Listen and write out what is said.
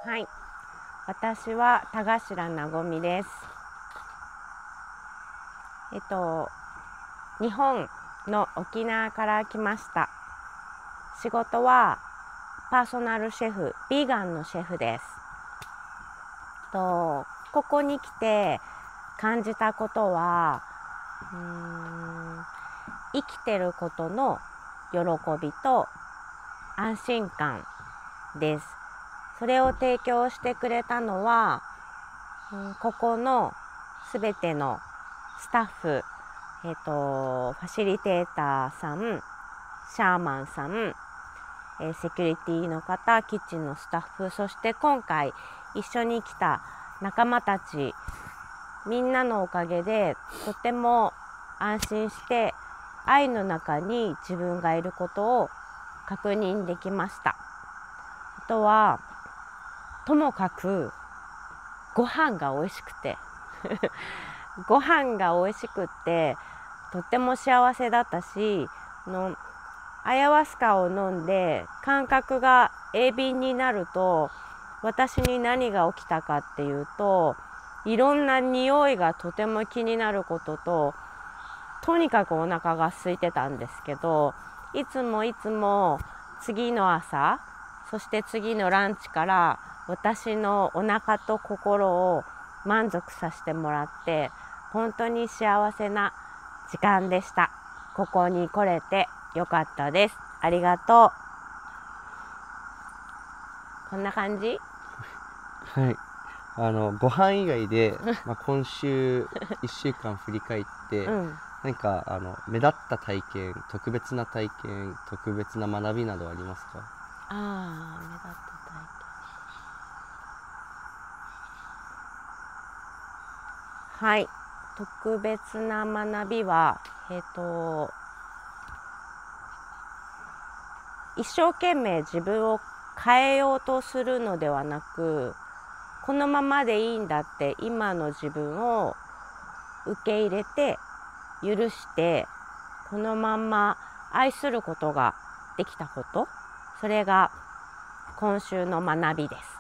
はい、私は田頭なごみです。日本の沖縄から来ました。仕事はパーソナルシェフ、ビーガンのシェフです。ここに来て感じたことは、生きてることの喜びと安心感です。それを提供してくれたのは、ここのすべてのスタッフ、ファシリテーターさん、シャーマンさん、セキュリティの方、キッチンのスタッフ、そして今回一緒に来た仲間たち、みんなのおかげでとても安心して愛の中に自分がいることを確認できました。あとはともかくご飯が美味しくてご飯が美味しくってとっても幸せだったし、アヤワスカを飲んで感覚が鋭敏になると、私に何が起きたかっていうと、いろんな匂いがとても気になることと、とにかくお腹が空いてたんですけど、いつも次の朝、そして次のランチから私のお腹と心を満足させてもらって、本当に幸せな時間でした。ここに来れてよかったです。ありがとう。こんな感じ？はい。ご飯以外で、今週1週間振り返って、何か目立った体験、特別な体験、特別な学びなどありますか？目立った体験。はい。特別な学びは、一生懸命自分を変えようとするのではなく、このままでいいんだって今の自分を受け入れて許して、このまんま愛することができたこと、それが今週の学びです。